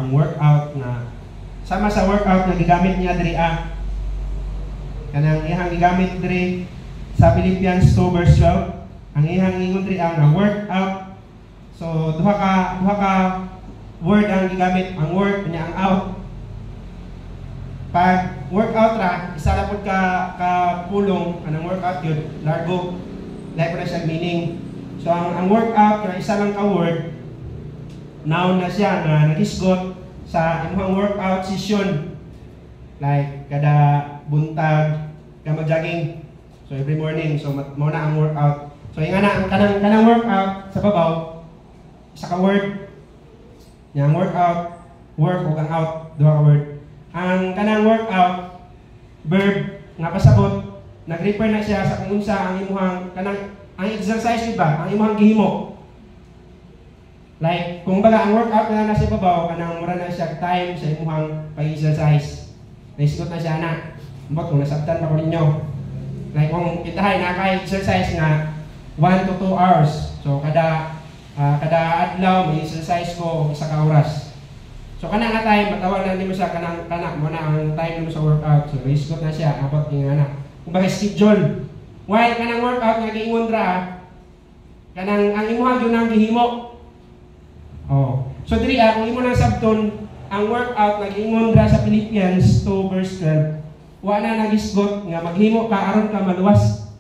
ang workout na sama sa workout na gigamit niya diri kanang ihang gigamit diri sa Philippians 2 verse 12. Ang ihang ingon diri nga workout. So duha ka word ang gigamit, ang work niya ang out. Pag workout ra, isa ra pud ka pulong anang workout yun, largo. Lahi po na siyang meaning. So ang workout na isa lang ka word, noun na siya nga nagisgot sa imong workout session. Like kada buntag ka mag-jogging. So every morning, so mao na ang workout. So yung ang kanang workout sa babaw, isa ka word. Yang workout, work ug ang out, duha ka word. Ang kanang workout verb nga pasabot, nag-refer na siya sa kung unsa ang imong kanang ang exercise ba, ang imong gihimo. Like kung baga ang workout na nasa babaw kanang mura na siya time sa imong pag-exercise. Naisgot na siya na. Mbot kung nasabtan pa ko ninyo. Like kung kitahay naka-exercise nga 1 to 2 hours. So kada adlaw may exercise ko isa ka oras. So kana nga time matawag na nimo siya kanang mo na ang time nimo sa workout. So naisgot na siya abot ning ana. Kung baga schedule. While kanang workout nga giingon ra kanang ang imong gyud nang gihimo. Oh. So diri kung imo nang sabton ang workout nga giingon ra sa Philippians 2 verse 12. Wa na nagisgot nga maghimo ka aron ka maluwas.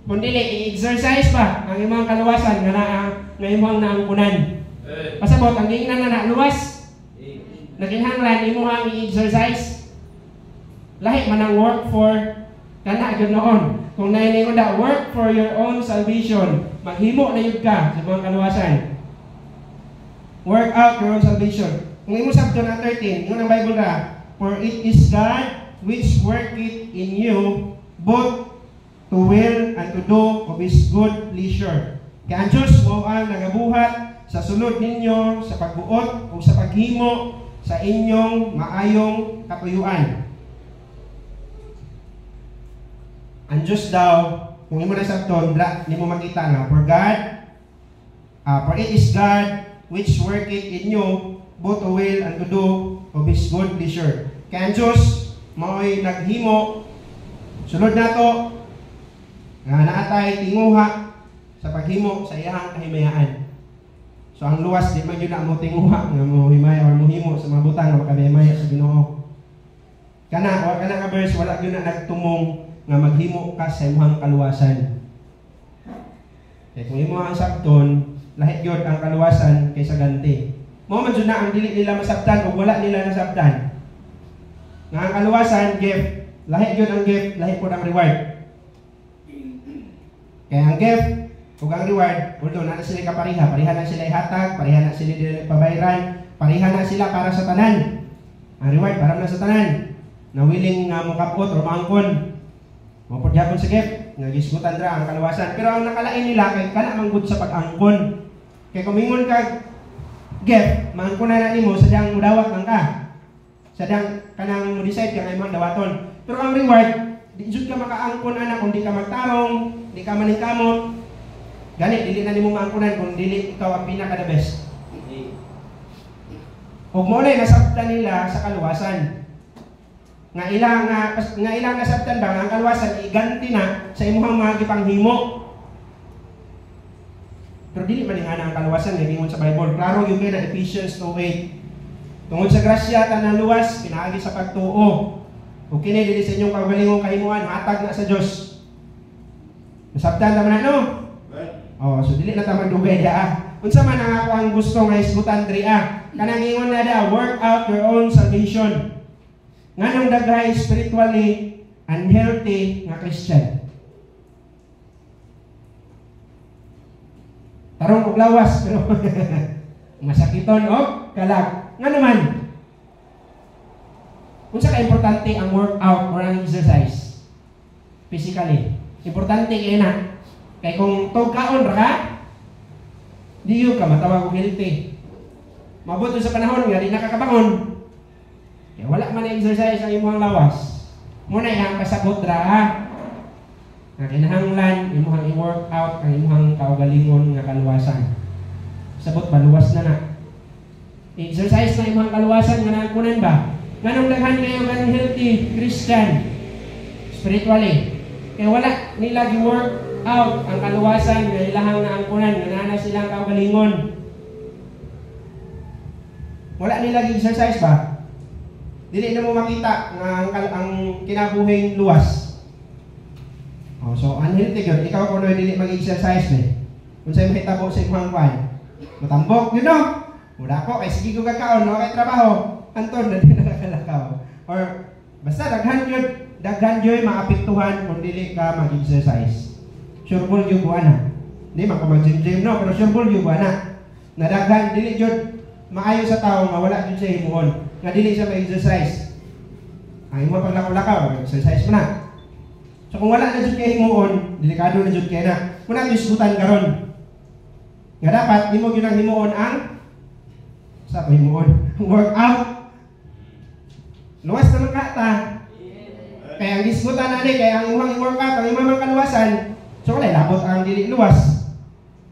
Kung dili i-exercise pa ang imong kaluwasan nga imong naangkunan. Pasabot ang giingnan na luwas. Naginhanglan imong i-exercise. Lahi man ang work for kana gyud noon. Kung naingon da work for your own salvation, maghimo na yun ka sa mga kaluwasan. Work out your own salvation. Kung imo sabto na 13, yun ang Bible ra. For it is God which worketh in you both to will and to do of His good pleasure. Kaya ang Diyos mo ang nagabuhat sa sulod ninyo sa pagbuot o sa paghimo sa inyong maayong katuyuan. Ang Diyos daw, kung imo na sabton, ni mo makita nga, for it is God which worketh in you both to will and to do of His good pleasure. Kaya ang Diyos, mao'y naghimo, sulod nato, nga naatay tinguha sa paghimo sa iyang kahimayaan. So ang luwas, di man yun na mo tinguha, nga mo himaya or mo himo sa mga butang nga makabihimaya sa Ginoo. Kana ka verse, wala yun na nagtumong nga maghimo ka sa imong kaluwasan. Kaya kung imo ang sabton, lahi gyud ang kaluwasan kaysa ganti. Mao man jud na ang dili nila masabtan o wala nila nasabtan. Nga ang kaluwasan gift, lahi gyud ang gift, lahi pud ang reward. Kaya ang gift ug ang reward, although na sila kapareha, pareha na sila ihatag, pareha na sila dili pabayaran, pareha na sila para sa tanan. Ang reward para na sa tanan. Na willing nga mokapot or maangkon. Mapod gyapon sa gift, nga gisgutan ra ang kaluwasan. Pero ang nakalain nila kay kana manggud sa pag-angkon. Kay kumingon ka gift, maangkon na nimo sadyang mudawat lang ka. Sadyang kanang mo-decide ka nga imong dawaton. Pero ang reward, di jud ka makaangkon ana kung di ka magtarong, di ka maningkamot. Gani dili na nimo maangkonan kung dili ikaw ang pinaka the best. Ug mo na nasabtan nila sa kaluwasan. Nga ilang nasabtan ba ang kaluwasan iganti na sa imong mga gipanghimo. Pero dili man nga ang kaluwasan nga gingon sa Bible. Klaro yung na Ephesians 2:8. Tungod sa grasya tanan luwas pinaagi sa pagtuo. Ug kini dili sa inyong kaugalingong kahimuan matag na sa Dios. Nasabtan ta man no? Oh, so dili na ta magdugay da. Unsa man ang ako ang gusto nga isgutan diri kanang ingon na da work out your own salvation. Nganong daghay spiritually unhealthy nga Christian. Tarong og lawas pero masakiton og kalag. Nga naman. Unsa ka importante ang workout or ang exercise? Physically. Importante kay na. Kay kung tugkaon ra ka, diyo ka matawag og healthy. Mabuto sa panahon nga di nakakabangon. Kaya wala man exercise ang imong lawas. Muna yang kasabot ra. Nga kinahanglan imong i-work out ang imong kaugalingon nga kaluwasan. Sabot baluwas na na. exercise na imong kaluwasan nga naangkunan ba? Nganong daghan kayo ganang healthy Christian spiritually? Kaya wala nila gi-work out ang kaluwasan nga ilahang naangkunan nga nana silang kaugalingon. Wala nila gi-exercise ba? Dili na mo makita nga ang kinabuhing luwas. Oh, so unhealthy gyud ikaw kuno dili mag-exercise ni. Unsay mahitabo sa imong kwan? Matambok, you know? Mula ko, kay sige ko kakaon, no? Kay trabaho, anton na din nakakalakaw. Or, basta daghan yun maapektuhan kung dili ka mag-exercise. Sure ball yung buwan na. Hindi man ka mag-gym, no? Pero sure ball yung buwan na. Nadaghan, dili yun maayo sa tao, mawala yun siya himuon. Nga dili siya mag-exercise. Ay mo paglakaw-lakaw, exercise mo na. So kung wala na dyan kayo himuon, delikado na dyan kayo na. Muna disbutan ka ron. Nga dapat, di mo ginang himuon ang sa himuon. Workout. Luwas naman ka ta. Kaya ang disbutan na kaya ang imong workout, ang imong kaluwasan, so wala, labot ang dili luwas.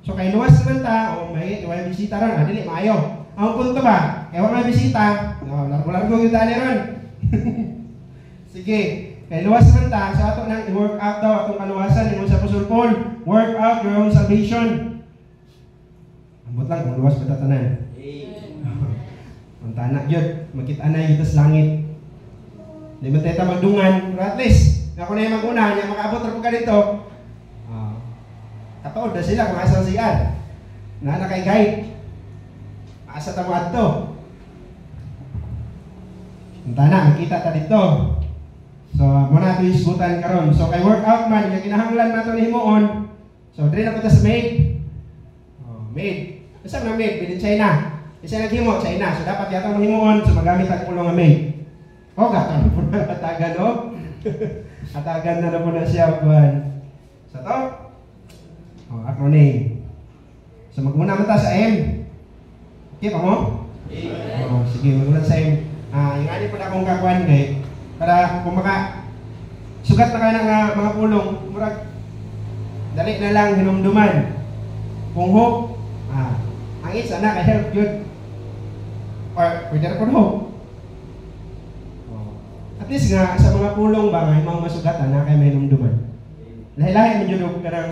So kay luwas naman ta, o may bisita ron, dili, maayo. Ang punto ba, kaya wala bisita, largo-largo yung tali ron. Sige, kay luwas naman ta, sa ato nang i-workout daw, atong kaluwasan, yung sa pusulpol, work out your own salvation. Ambot lang, kung luwas patatanan. Ang tanak yun, makita na yun sa langit. Hindi mo tayo magdungan, pero at least, ako na yung mag-una, niya makaabot na po ka dito. Katood na sila kung asang siyan. Na kay guide. Asa tamad to. Ang tanak, makita ta dito. So, muna ito isbutan karon. So, kay workout man, yung kinahanglan nato ni himuon. So, dre na po ta sa maid. Maid. Basta na maid, bilin China. Isa naghimo, China. So, dapat yata mong himuon. So, magamit ang pulong ng maid. O, gata po na atagan, o. Atagan na po na siya, buwan. Sa to? Acronym. So, magmuna mo ta sa M. Okay pa mo? Sige, magmuna sa M. Yung ani po na akong kakuan kay para kung sugat na kayo ng mga pulong, murag dali na lang hinumduman. Kung hope, ang isa na kay help yun. Or pwede na po hope. At least nga, sa mga pulong ba, may mga masugatan na kayo may hinumduman. Lahi-lahi medyo doon ka ng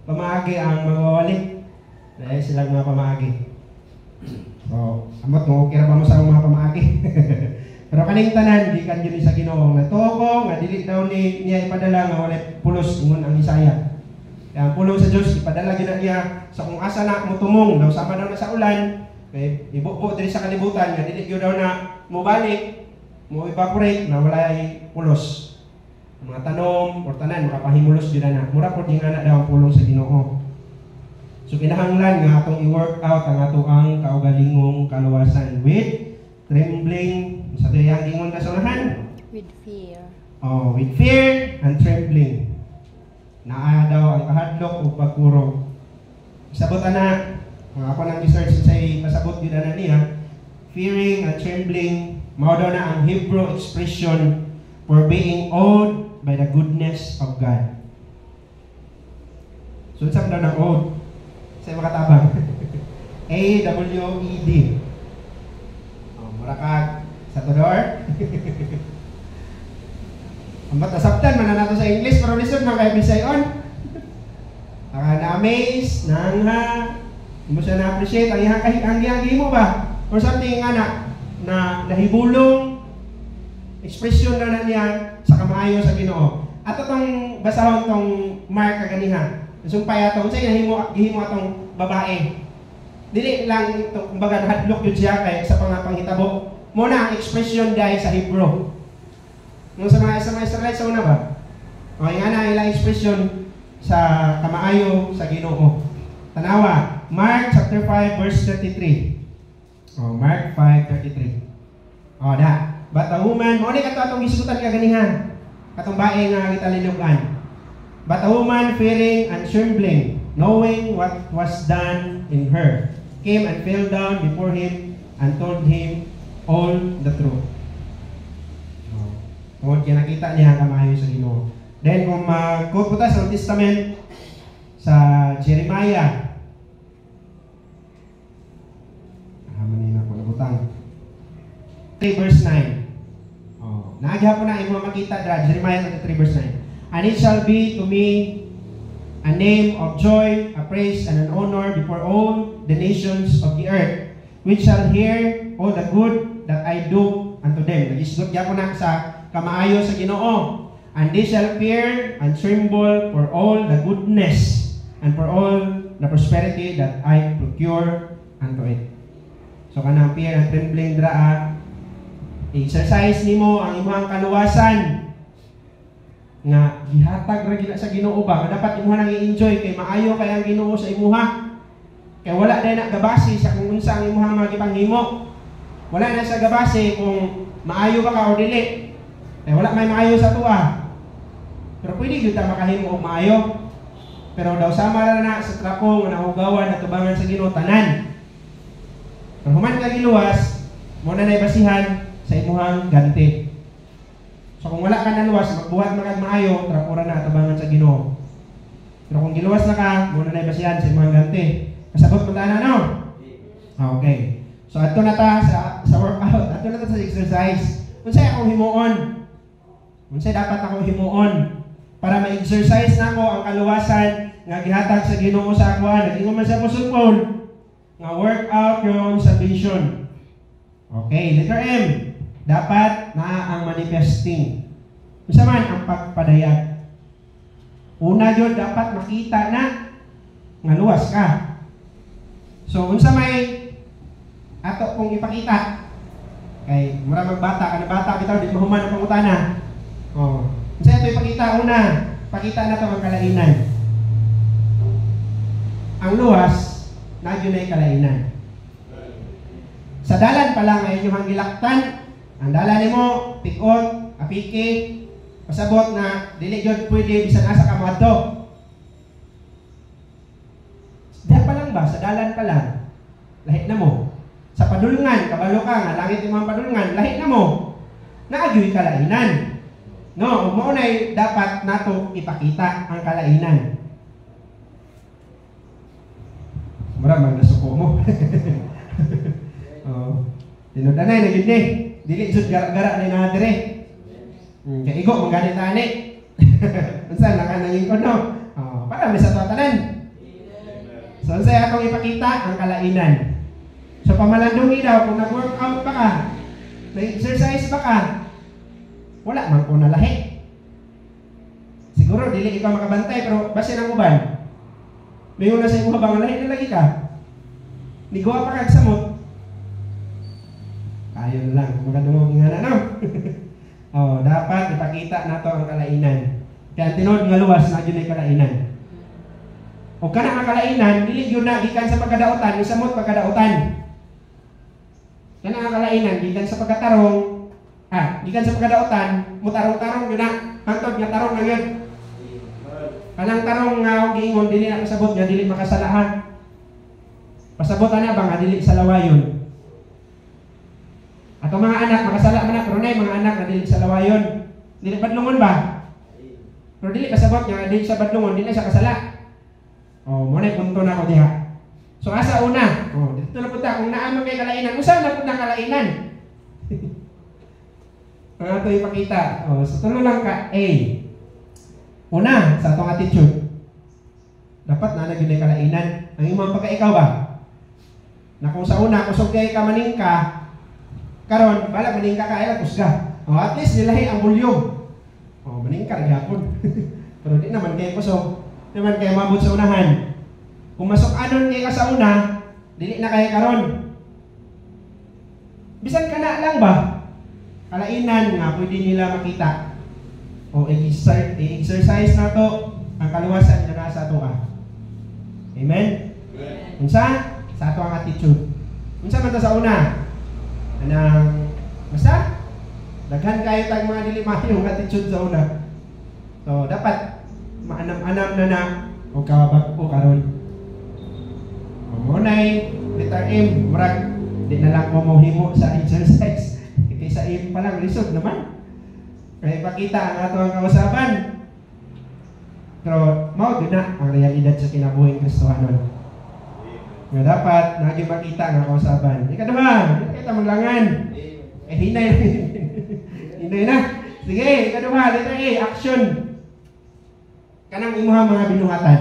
pamaagi ang magwawalik. Dahil silang mga pamaagi. So, amot mo, okay na ba mo sa mga pamaagi? Pero kaning tanan, di kan yun sa Ginoo nga tuko, nga dili daw niya ipadala nga wala pulos ingon ang Isaya. Kaya ang pulong sa Diyos, ipadala gina niya sa kung asa na mo tumong, daw sama daw na sa ulan, kay ibubo diri sa kalibutan, nga dili gyud daw na mobalik, mo evaporate na wala ay pulos. Ang mga tanom or tanan makapahimulos gyud na. Mura pod nga na daw ang pulong sa Ginoo. So kinahanglan nga atong i-work out ang ato ang kaugalingong kaluwasan with trembling. Sa tuyang ingon na sa unahan? With fear. With fear and trembling. Naa daw ang kahadlok o pagkurog. Sabot na, ako nang research sa pasabot yun na niya, fearing and trembling, mao daw na ang Hebrew expression for being awed by the goodness of God. So, saan daw na awed? Sa'yo makatabang. A-W-E-D. Murakag. Sa tudor. Ang matasabtan man na nato sa English pero lisod man kay Bisayon. Na-amaze, nangha, mo siya na-appreciate ang iyang mo ba? Or something nga na nahibulong expression na niya sa kamaayo sa Ginoo. At itong basahon tong Mark kaganiha. Sumpay atong sa gihimo atong babae. Dili lang itong kumbaga hadlok yun siya kay sa panghitabo. Muna ang expression dahil sa Hebrew. Nung sa mga Israelite sa una ba? O yung ilang expression sa kamaayo sa Ginoo. Tanawa, Mark chapter 5 verse 33. Mark 5:33. Da. But the woman, mo ni kato atong gisutan kaganihan. Katong bae nga kita linugan. But the woman fearing and trembling, knowing what was done in her, came and fell down before him and told him all the truth. Kung nakita niya ang kamahayo sa Ginoo. Then kung mag-quote po tayo sa Old Testament sa Jeremiah. Manina ko butang. 3 verse 9. Oh, naagha po na imo makita dra Jeremiah 3 verse 9. And it shall be to me a name of joy, a praise, and an honor before all the nations of the earth, which shall hear all the good that I do unto them. Nagisgot niya po na sa kamaayo sa Ginoo. And they shall fear and tremble for all the goodness and for all the prosperity that I procure unto it. So kanang fear and trembling dra, exercise nimo ang imong kaluwasan nga gihatag ra gina sa Ginoo ba, dapat imo nang i-enjoy kay maayo kay ang Ginoo sa imuha. Kay wala day na gabasi sa kung unsa ang imuha magipanghimo. Wala na sa gabasi kung maayo ba ka o dili. Kay wala may maayo sa tuwa. Pero pwede gyud ta makahimo og maayo. Pero daw sama ra na sa trapo nga nahugawan na tubangan sa Ginoo tanan. Pero human ka giluwas, mo na nay basihan sa imuhang ganti. So kung wala ka naluwas, magbuhat magag maayo, trapo ra na tubangan sa Ginoo. Pero kung giluwas na ka, mo na nay basihan sa imuhang ganti. Kasabot mo na no? Okay. So adto na ta sa workout, adto na ta sa exercise. Unsay akong himuon? Unsay dapat akong himuon? Para ma-exercise na ko ang kaluwasan nga gihatag sa Ginoo sa ako, naging man sa pusod nga workout your salvation. Okay, letter M. Dapat na ang manifesting. Unsa man ang pagpadayag? Una gyud dapat makita na nga luwas ka. So unsa may ato kung ipakita? Kay mura magbata kana bata bitaw di mahuman ang pangutana. Oh. Unsa ito ipakita una? Pakita na to ang kalainan. Ang luwas na gyud ay kalainan. Sa dalan pa lang ay inyong gilaktan, ang dalan nimo pikot, apiki, pasabot na dili gyud pwede bisan asa ka moadto. Diyan pa lang ba sa dalan pa lang? Lahi na mo. Sa padulngan, kabalo ka nga langit imong padulngan, lahi na mo. Naagyoy kalainan. No, mo nay dapat nato ipakita ang kalainan. Mura man nasuko mo. Oh, tinudanay na gid ni. Dili jud gara-gara ni na dire. Kay igo mong ganit ani. Unsa na kanangin ko no? Oh, para mi sa tanan. So unsay akong ipakita ang kalainan. So pamalandong daw kung nag-workout pa ka, nag-exercise pa ka, wala man ko nalahi. Siguro dili ikaw makabantay pero base nang uban. Mayon na sa imong habang lahi na lagi ka. Nigawa pa kag samot. Ayun lang, magandang nga na no. Oh, dapat ipakita nato ang kalainan. Kaya tinod nga luwas na gyud ay kalainan. O kana nga kalainan dili gyud na gikan sa pagkadaotan, isamot pagkadaotan. Kana nga kalainan gikan sa pagkatarong, gikan sa pagkadaotan, mutarong-tarong gyud na, hangtod nga tarong na gyud. Kanang tarong nga giingon dili na kasabot nga dili makasalahan. Pasabot ana ba nga dili sa lawayon. Ato mga anak makasala man na pero nay mga anak nga dili sa lawayon. Dili badlongon ba? Pero dili kasabot nga dili sa badlongon, dili sa kasala. Oh, mo nay punto na ko diha. So asa una? Oh, dito na punta kung naa man kay kalainan, usa na pud na kalainan. Ang ato ipakita. Oh, so tulo lang ka A. Una, sa atong attitude. Dapat na gyud ay kalainan. Ang imong pagkaikaw ba? Na kung sa una kusog kay ka maning ka, karon bala maning ka kay kusga. Oh, at least nilahi ang bulyog. Oh, maning ka gyapon. Pero di naman kay kusog. Di naman kay mabot sa unahan. Kung masok anon kay ka sa una, dili na kay karon. Bisan kana lang ba? Kalainan nga pwede nila makita. O i-exercise na to ang kaluwasan na nasa ato ka. Amen? Unsa? Sa ato ang attitude. Unsa man ta sa una? Anang basta daghan kayo tag mga dili mahayong attitude sa una. So dapat maanam-anam na o kawabag-o karon. Mo nay letter M, murag di na lang mo mohimo sa exercise. Kaysa M pa lang lisod naman. Kaya ipakita ang ato ang kausapan. Pero mao gyud na ang realidad sa kinabuhing Kristohanon. Nga dapat naging makita nga kausaban. Ikaduha, hindi kita maglangan. Hinay na. Hinay na. Sige, ikaduha, letter A, action. Kanang imuha mga binuhatan.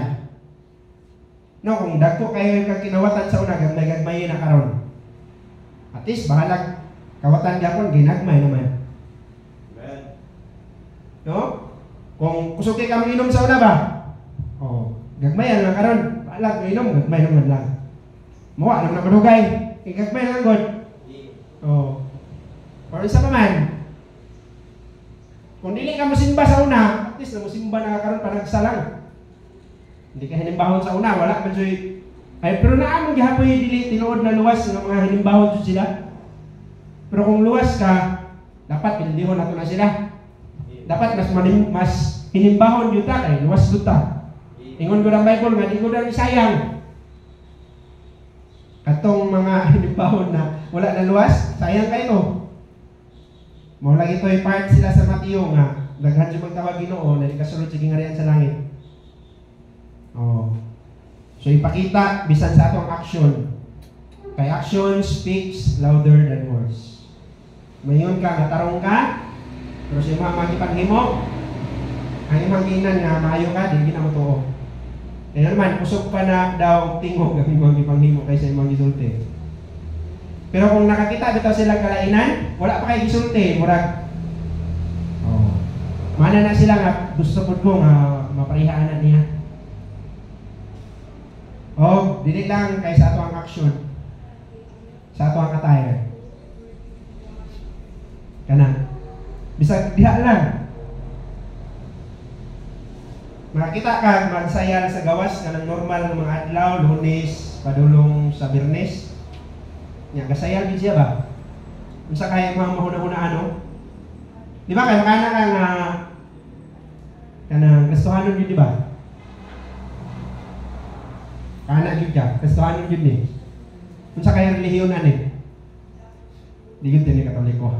No, kung dagko kayo kag kinawatan sa una, gagmay na karon. At least bahalag kawatan gyapon ginagmay naman. Amen. No? Kung kusuki ka manginom sa una ba? Oh, gagmayan lang karon. Bahalag inom, gagmay naman lang. Muwa naman na madugay. Gagmay lang god. Oh. Or isa pa man. Kung dili ka mosimba sa una, at least na mosimba na karon panagsalang. Hindi ka hinimbahon sa una, wala man soy. Ay pero naamong gihapoy dili tinuod na luwas nga mga hinimbahon jud sila. Pero kung luwas ka, dapat pinindihon nato na sila. Dapat mas hinimbahon jud ta kay luwas jud ta. Ingon ko ang Bible nga di ko daw sayang. Katong mga hinimbahon na wala na luwas, sayang kayo. Mao lagi to'y part sila sa Mateo nga daghan jud magtawag Ginoo na di kasulod sa gingarian sa langit. Oh. So ipakita bisan sa atong action. Kay action speaks louder than words. Mayon ka natarong ka, pero sa imong magipanghimo, ang imong ginan nga maayo ka di gina mo tuo. Kaya naman usog pa na daw tingog ang imong gipanghimo kaysa imong gisulti. Pero kung nakakita bitaw sila kalainan, wala pa kay gisulti, murag mana na sila nga gusto pud ko nga maparihaanan niya. Oh, dili lang kay sa ato ang action. Sa ato ang attire. Kana. Bisag diha lang. Makita ka magsayal sa gawas kanang normal nga mga adlaw, Lunes, padulong sa Biyernes. Nya gasayal gid siya ba? Unsa kay mga mahuna-huna ano? Di ba kay makana ka nga kanang gustuhanon yun, di ba? Kana yun ka, gustuhanon yun eh. Kung sa kaya relihiyon ani, di yun din ni Katoliko.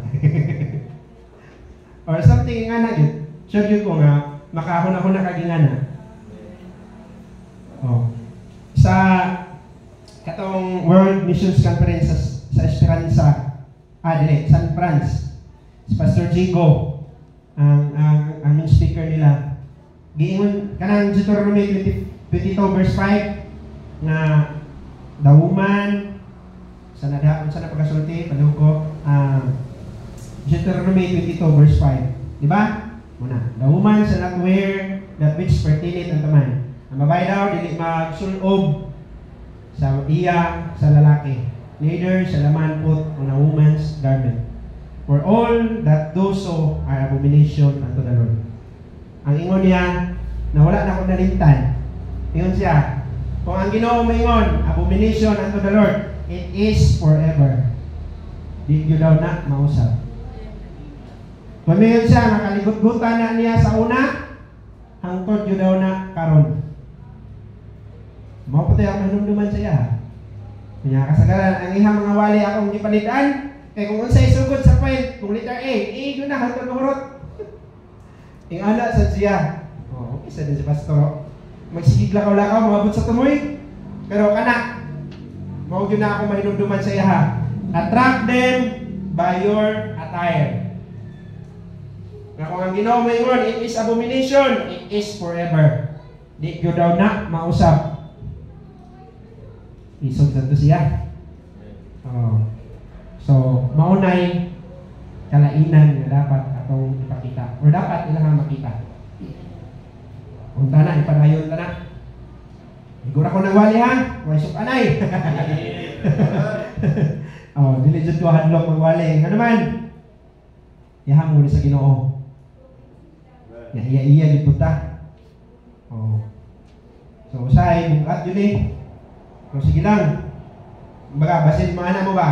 Or something nga na yun, sure yun ko nga, makahuna-huna ka gingana. Oh. Sa katong World Missions Conference sa Esperanza, dili, San Franz, si Pastor Jigo, ang speaker nila, giingon kanang Deuteronomy 22 verse 5 nga the woman sa napagasulti padung ko Deuteronomy 22 verse 5, di ba? Muna, the woman shall not wear that which pertaineth unto man. Ang babae daw dili magsulob sa iya sa lalaki, neither shall a man put on a woman's garment, for all that do so are abomination unto the Lord. Ang ingon niya, na wala na akong nalimtan. Ingon siya, kung ang Ginoo maingon, abomination unto the Lord, it is forever. Di yun daw na mausap. Kung maingon siya, nakaligot-gutan na niya sa una, hangtod yun daw na karon. Mao pati ang manumduman siya. Kanya kasagaran, ang ihang mga wali akong ipanitaan, kaya kung unsay sugod sa point, kung letter A, yun na, hangtod mahurot. Ingala sa siya. Oh, okay sa din si Pastor. Magsigig lakaw-lakaw, mabot sa tumoy. Pero kana, mao yun na ako mahinumduman sa iya ha. Attract them by your attire. Nga kung ang Ginoo maingon, it is abomination, it is forever. Di yun daw na mausap. Isog sa to siya. Oh. So, maunay kalainan na dapat atong ipakita or dapat ilang makita. Unta na, ipadayon ta na. Igura ko nang wali ha, way sok anay. Oh, dili jud ko hadlok magwali. Nga naman, yaha mo sa Ginoo. Iya gid punta. Oh. So, usay bugat yun eh. So, sige lang. Baga, basin mga anak mo ba?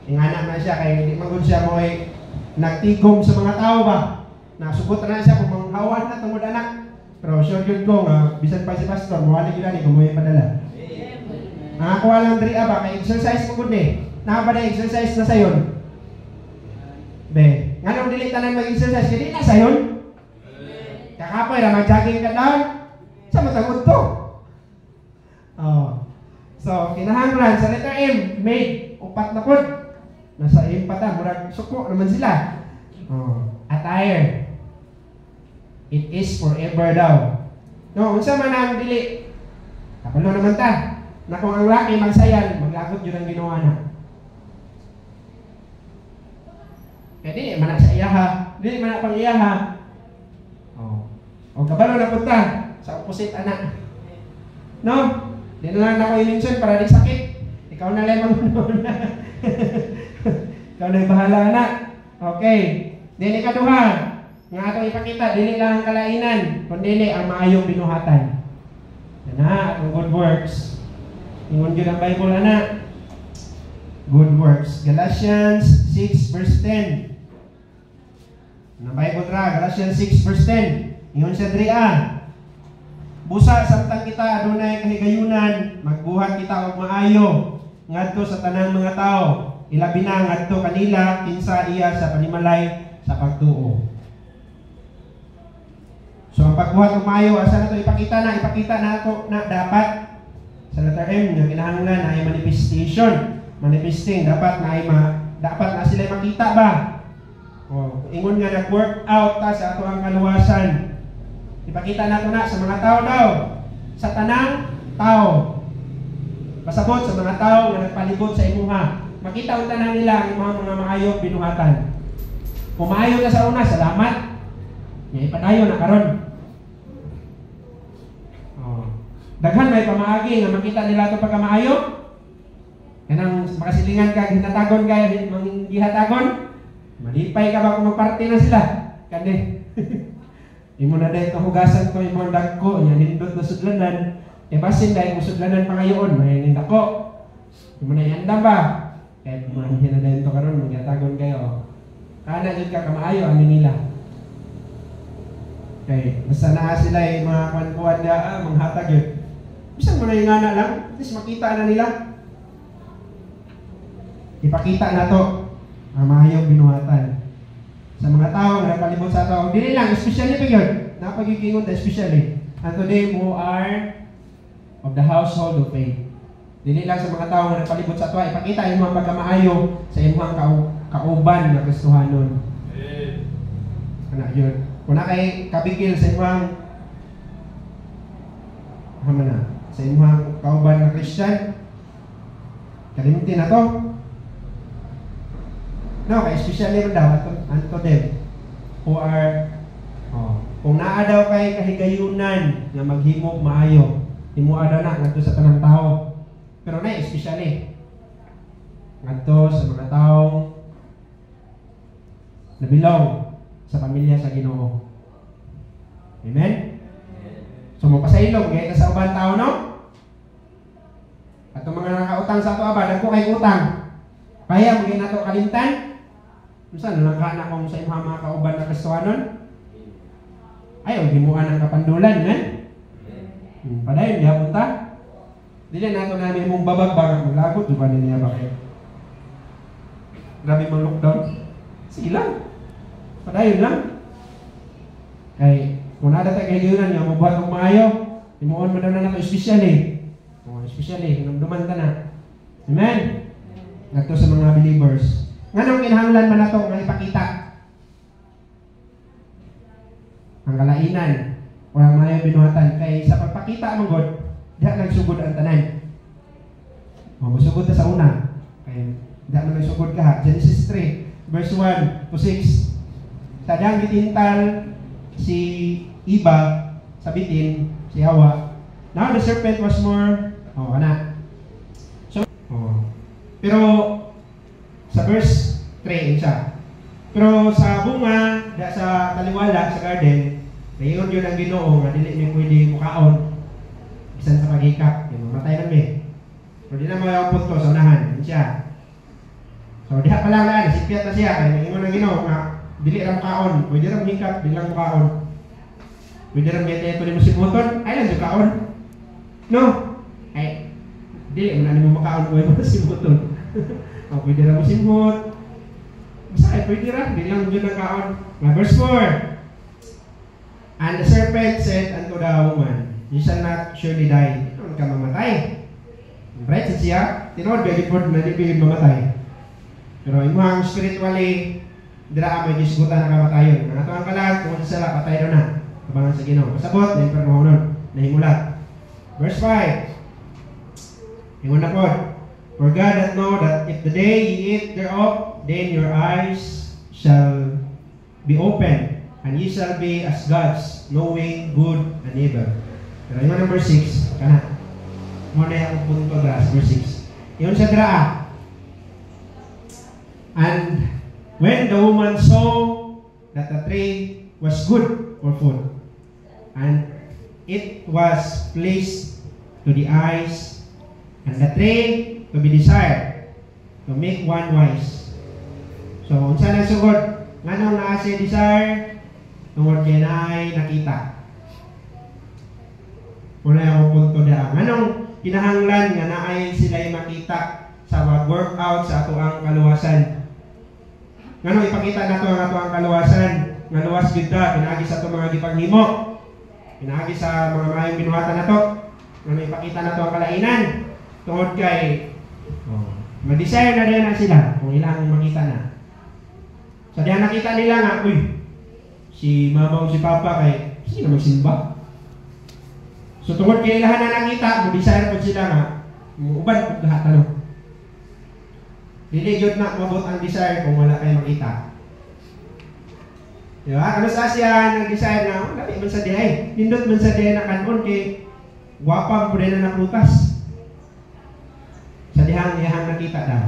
Yung anak na siya, kaya hindi magod siya mo ay nagtigom sa mga tao ba? Nasugot na siya kung manghawan na tungod anak. Pero sure yun ko nga, bisan pa si Pastor, mawali ko lang kung mo yung padala. Nakakuha lang diri ba? Kaya exercise mo gud eh. Naka ba na exercise na sayon? Be, nga nung dili tanan mag-exercise, hindi na sayon? Kakapoy na mag-jogging ka down? Sa matagod to? Oh. So, kinahanglan sa letter M, made, upat na pod. Nasa M pa ta, murag suko naman sila. Attire. It is forever daw. No, unsa man ang dili. Kapalo naman ta. Na kung ang laki magsayan, maglagot yun ang ginawa na. Kaya di man sa iyaha, di man pang iyaha. O kabalo na punta sa opposite anak. No? Di na lang ako ilinson para di sakit. Ikaw na lang manunod. Ikaw na bahala na. Okay. Dili kaduha. Nga atong ipakita, dili lang ang kalainan, kundi ang maayong binuhatan. Yan na, atong good works. Ingon yun ang Bible, anak. Good works. Galatians 6 verse 10. Na Bible ra, Galatians 6 verse 10. Ingon siya diri busa samtang kita adunay kahigayunan, magbuhat kita og maayo ngadto sa tanang mga tao, ilabi na ngadto kanila kinsa iya sa panimalay sa pagtuo. So ang pagbuhat og maayo asa nato ipakita na ako na dapat sa letter M nga kinahanglan na ay manifestation, manifesting dapat na sila makita ba. Ingon nga nag-work out ta sa ato ang kaluwasan. Ipakita nato na sa mga tao daw, sa tanang tao. Pasabot sa mga tao nga nagpalibot sa imuha. Makita unta na nila ang mga maayong binuhatan. Kung maayo ka sa una, salamat. Nga ipadayon na karon. Daghan may pamaagi nga makita nila ito pagkamaayo. Kanang makasilingan ka, hinatagon ka, manghihatagon. Malipay ka ba kung magparte na sila? Kani. Imo na dahil hugasan ko, imo dagko, yan nindot na sudlanan. E basin dahil mo sudlanan pa ngayon, may nindako. Imo na iandam ba? Kaya pumahin na dahil ito karon, manghihatagon kayo. Kana yun ka kamaayo, ano nila? Okay, basta na sila yung mga kwan-kuwan na manghatag yun. Bisan mo na yung ngana lang, at least makita na nila. Ipakita na to ang mahayong binuhatan sa mga tao na nagpalibot sa tao. Dili lang, especially pa yun. Napagigingon na especially. And today, who are of the household of faith. Dili lang sa mga tao na nagpalibot sa tao. Ipakita yung mga pagkamaayo sa imong kauban na Kristohanon. Ano yun? Kung na kay kabigil sa imong sa imong kauban na Christian, kalimutin na to. No, kay especially daw anto them who are kung naa daw kay kahigayunan nga maghimo maayo, himuha daw na ngadto sa tanang tao. Pero na especially ngadto sa mga taong nabilong sa pamilya sa Ginoo. Amen? So mapasailog gayta sa ubang tao, no? At mga nakautang sa ato aba, dagko kay utang. Kaya mo nato kalimtan? Unsa na lang kung sa imong mga kauban na Kristohanon? Ayaw himuan ang kapandulan, man. Padayon gyapon ta. Dili nato namin mong babag-bag maglagot duba niya ba kayo? Grabe mang lockdown. Sige lang. Padayon lang. Kay kung nada tayo kahigayunan nga mabuhat og maayo, himuon mo daw na nato especially. Especially hinumduman ta na. Amen. Ngadto sa mga believers. Nganong kinahanglan man nato nga ipakita ang kalainan o ang maayo binuhatan kay sa pagpakita mong God, diha nagsugod ang tanan. Masugod ta sa una. Kay diha man nagsugod ka. Genesis 3 verse 1 to 6. Tadang gitintal si Eva sa bitin, si Hawa. Now the serpent was more pero sa verse 3 siya. Pero sa bunga, sa taliwala, sa garden, nayon yun ang Ginoo nga dili mi pwede mukaon. Bisan sa paghikap, mamatay na mi. Pero di na mga punto sa unahan, siya. So diha pa lang na, sipiat na siya, kaya ingon ang Ginoo nga dili ra mukaon, pwede ra hikap, bilang mukaon. Pwede ra miyete ito ni musimuton, ay lang kaon. No? Ay, dili man mo makaon ko yung musimuton. O, pwede ra musimut. Basta ay pwede ra, di lang yun ang kaon. Verse 4. And the serpent said unto the woman, you shall not surely die. Ito ka mamatay. Right sa siya, tinod kay report na di pili mamatay. Pero imong spiritually dira may gisgutan na kamatayon. Ang ato ang kalag kung sala patay daw na. Abangan sa Ginoo. Pasabot na imperno nun, nahimulat. Verse 5. Ingon na po. For God hath know that if the day ye eat thereof, then your eyes shall be open, and ye shall be as gods, knowing good and evil. Pero yung number 6, kana. Muna yung punto dras, verse 6. Yun sa draa. And when the woman saw that the tree was good for food, and it was pleased to the eyes, and the tree to be desired, to make one wise. So, unsa na sugod? Nganong naa siya desire? Tungod kay naay nakita. Muna yung punto draa. Nganong kinahanglan nga naay sila'y makita sa mag-workout sa ato ang kaluwasan. Ngano ipakita nato ang ato ang kaluwasan, nga luwas gyud ta pinaagi sa ato mga gipaghimo. Pinaagi sa mga mayong binuhatan nato. Ngano ipakita nato ang kalainan tungod kay ma-desire na rin na sila kung ilang makita na. Sa diyan nakita nila nga, uy, si mama o si papa kay sino magsimba? So tungod kay ilahan na nakita, mo-desire po sila nga, uban po lahat, ano? Dili yun na mabot ang desire kung wala kayo makita. Diba? Ano sa siya nag-desire na, labi man sa dihay, nindot man sa dihay na kanon kay guwapang po rin na naprutas. Sa dihang nakita daw.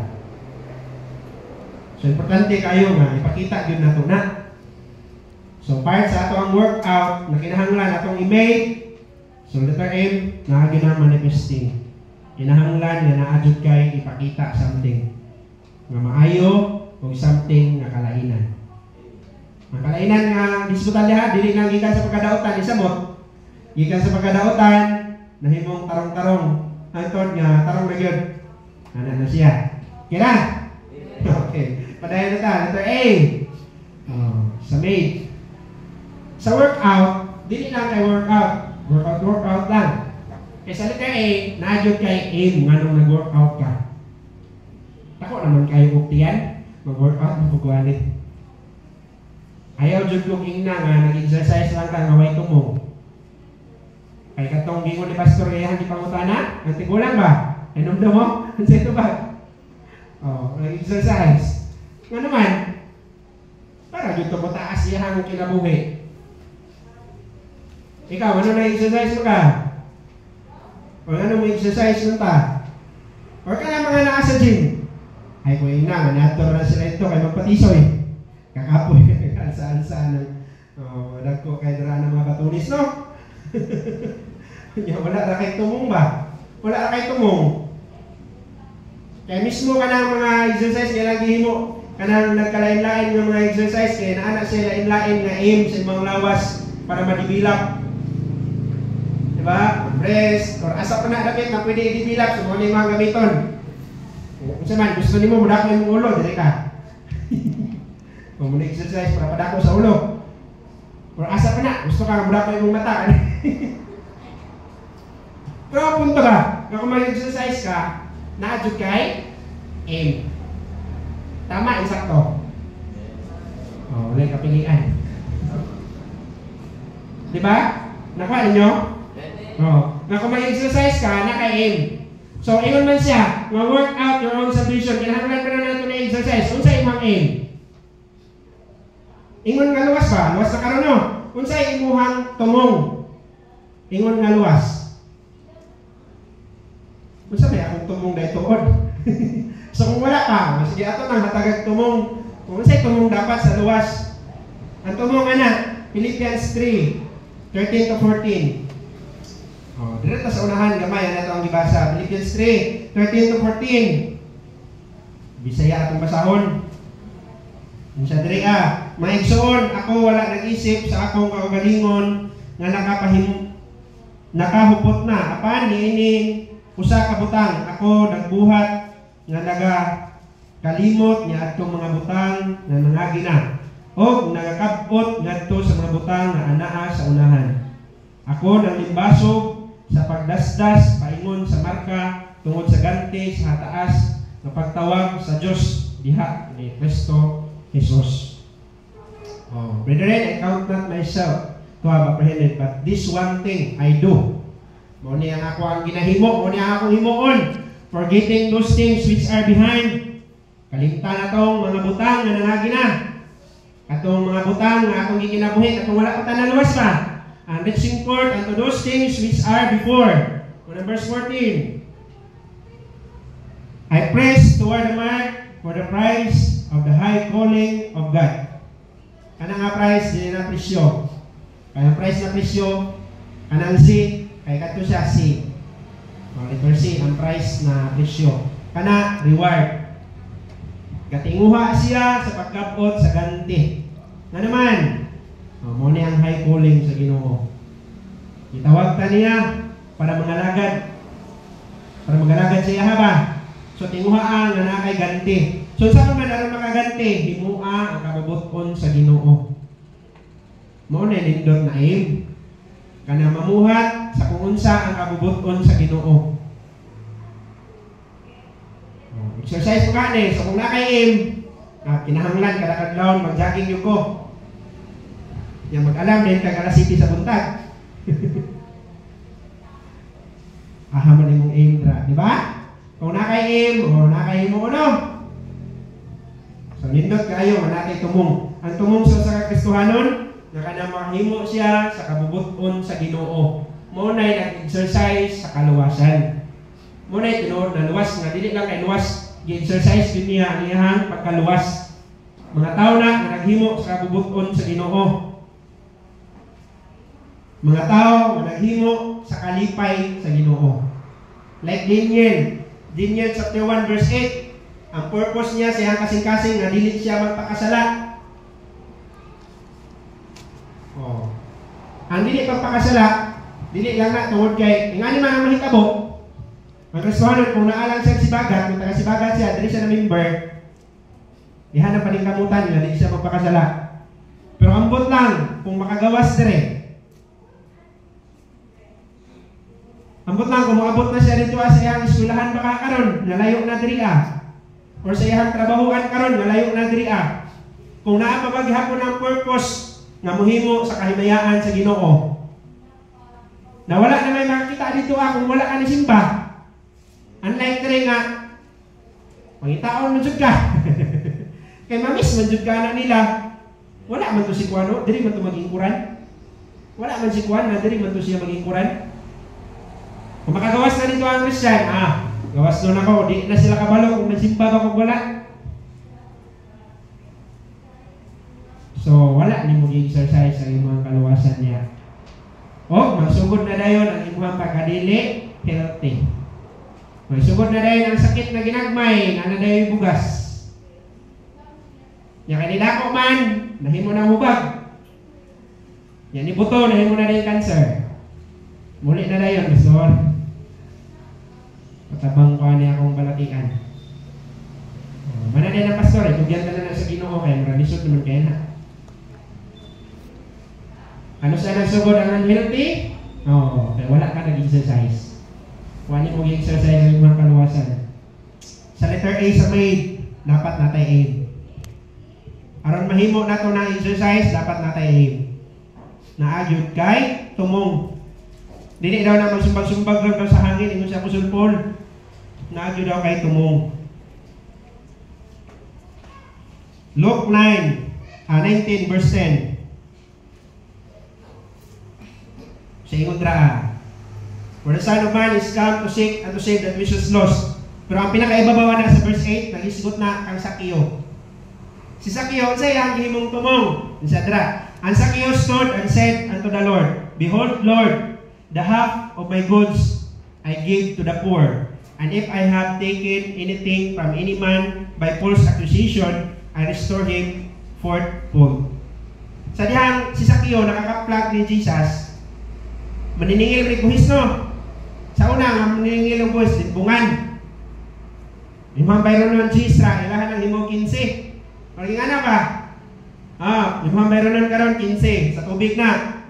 So importante kayo nga, ipakita yun na ito na. So part sa ato ang workout, na kinahanglan atong i-make. So letter M, naagin na manifesting. Kinahanglan na naadjud kay ipakita something nga maayo o something nga kalainan. Ang kalainan nga diskutan diha dili nga gikan sa pagkadautan isamot. Gikan sa pagkadautan nahimong tarong-tarong. Antod nga tarong na gyud. Ana na siya. Kira? Okay. Padayon na ta, letter A. Sa maid. Sa workout, dili na kay workout. Workout lang. Kaya sa letter A, na-adjud kay aim nga nung nag-workout ka. Tako naman kayo buktiyan, mag-workout, magpagwalit. Ayaw jud kong ingna nga, nag-exercise lang ka nga way tumong. Kaya katong gingon ni Pastor Ehan di pangutana, ang tigulang ba? Inom na mo? Ang ito ba? Nag-exercise. Nga naman, para dito mo taas iyahang kinabuhi. Ikaw, ano na-exercise mo ka? O ano mo exercise mo ta? O ka na mga naka sa gym? Ay, kung ina, nato na sila ito, kay magpatisoy. Kakapoy, saan-saan. Dagko kay dara ng mga batulis, no? Wala na kay tumong ba? Wala na kay tumong. Kaya mismo ka ng mga exercise, kaya lagi mo, ka nang nagkalain-lain ng mga exercise, kaya naanak siya lain-lain nga aim sa ibang lawas para madibilap. Diba? Breast, or asa pa na dapit na pwede i-develop sa mga mga gamiton. Kung saan, gusto nyo mo mudako yung ulo, dili ka. Kung muna exercise para padako sa ulo. Or asa pa na, gusto ka mudako yung mata. Pero punto ba, na kung mag-exercise ka, na-adjud kay aim. Tama, insakto. Wala kapilian. Diba? Nakuha ninyo? Na kung mag-exercise ka, naka-aim. So, ingon man siya, ma-work out your own salvation. Kinahanglan ka na natin na exercise. Unsa imong aim? Ingon nga luwas ba? Luwas na karon no? Unsa imuhang tumong? Ingon nga luwas. Unsa may akong tumong dahil tuod? So, kung wala ka, sige ato nang hatagag tumong. Kung unsay tumong dapat sa luwas. Ang tumong ana, Philippians 3, 13 to 14. Direta sa unahan, gamay, ano ito ang gibasa. Philippians 3, 13 to 14. Bisaya atong basahon. Sa Drea, maigsoon, ako wala nag-isip sa akong kaugalingon nga nakahupot na. Apan, niining usa ka butang. Ako nagbuhat nga nagakalimot niya atong mga butang nga nangagi na. O nagakabot ngadto sa mga butang na anaa sa unahan. Ako nang limbasog sa pagdasdas paingon sa marka tungod sa ganti sa taas na pagtawag sa Dios diha ni Kristo Jesus. Oh, brethren, I count not myself to have apprehended, but this one thing I do. Mo ni ang ako ang ginahimo, mo ni ang akong himuon, forgetting those things which are behind. Kalimtan atong mga butang nga nangagi na. Atong mga butang nga akong gikinabuhi, atong wala pa naluwas pa. And reaching forth unto those things which are before. Verse 14. I press toward the mark for the prize of the high calling of God. Kanang nga prize, din na presyo. Kanang prize na presyo, kanang si, kay kato siya si. Letter C, ang prize na presyo. Kana, reward. Katinguha siya sa pagkabot sa ganti. Nga naman, mo ni ang high calling sa Ginoo. Itawag ta niya para mangalagad. Para mangalagad siya haba. So tinguhaan nga na kay ganti. So sa man aron makaganti, himua ang kababoton sa Ginoo. Mo ni lindot na aim. Kana mamuhat sa kung unsa ang kababoton sa Ginoo. Exercise pa kani, so kung nakay aim, kinahanglan kada kadlawon mag-jogging yung ko. Yang mag-alam din kag alas 7 sa buntag. Ahaman imong aim ra, di ba? Kung nakay aim o nakay mo ano. So nindot kayo manatay tumong. Ang tumong sa Kristohanon, nga kana mahimo siya sa kabubuton sa Ginoo. Mo nay nag-exercise sa kaluwasan. Mo nay tinuod na luwas nga dili lang kay luwas. Gi-exercise din niya ang iyang pagkaluwas. Mga tao na naghimo sa kabubuton sa Ginoo. Mga tao na naghimo sa kalipay sa Ginoo. Like Daniel chapter 1 verse 8, ang purpose niya sa iyang kasing-kasing na dili siya magpakasala. Oh. Ang dili pagpakasala, dili lang na tungod kay ingani mga mahitabo. Ang Kristohanon, kung naalang siya sibagat, kung taga-sibagat siya, dili siya na member, ihanap pa rin kamutan niya, dili siya magpakasala. Pero ambot lang, kung makagawas dire. Ambot lang, kung makabot na siya dito sa iyang eskwelahan baka karon, nalayo na diri or sa iyang trabahoan karon, nalayo na diri Kung naapabaghapon ang purpose nga mohimo sa kahimayaan sa Ginoo. Na wala na may makakita dito kung wala ka ni simba. Unlike diri nga, pangitaon man jud ka. Kay mamis man jud ka na nila. Wala man to si Kuano, diri man to maging kuran. Wala man si Kuan, na diri man to siya maging kuran. Kung makagawas na dito ang Christian, gawas doon ako, di na sila kabalo kung nagsimba ba kung wala. So, wala ni mo gi-exercise ang imong kaluwasan niya. O, magsugod na dayon ang imong pagkadili, healthy. Magsugod na dayon ang sakit na ginagmay, na dayon bugas. Nya kanila ko man, nahimo na hubag. Yan ni buto, nahimo na dayon cancer. Muli na dayon, Lord. Patabang ko niya akong balatian. Mana din ang pastor, tugyan ka na sa Ginoo kay maralisod naman kayo na. Ano sa nagsugod ang unhealthy? Kaya wala ka nag-exercise. Wala mo i-exercise ng mga kaluwasan. Sa letter A sa maid, dapat natay aim. Aron mahimo na ito ng exercise, dapat natay aim. Naagyod kay tumong. Dili daw na magsumbag-sumbag lang daw sa hangin, ingon siya musulpol. Naagyo daw kay tumong. Luke 19 verse 10. Sa ingon draa. For the Son of Man is come to seek and to save that which is lost. Pero ang pinakaibabawa na sa verse 8, nagisgot na kang Sakeo. Si Sakeo, sa iyang gihimong tumong. Sa dra. And Sakeo stood and said unto the Lord, Behold, Lord, the half of my goods I give to the poor. And if I have taken anything from any man by false accusation, I restore him fourfold. Sa dihang si Sakeo nakakaplag ni Jesus, maniningil ni buhis no. Sa una nga maniningil ng buhis, bungan. Imam bayron nun si Isra, ilahan ng himo 15. Maging ano ba? Imam bayron nun karon 15 sa tubig na.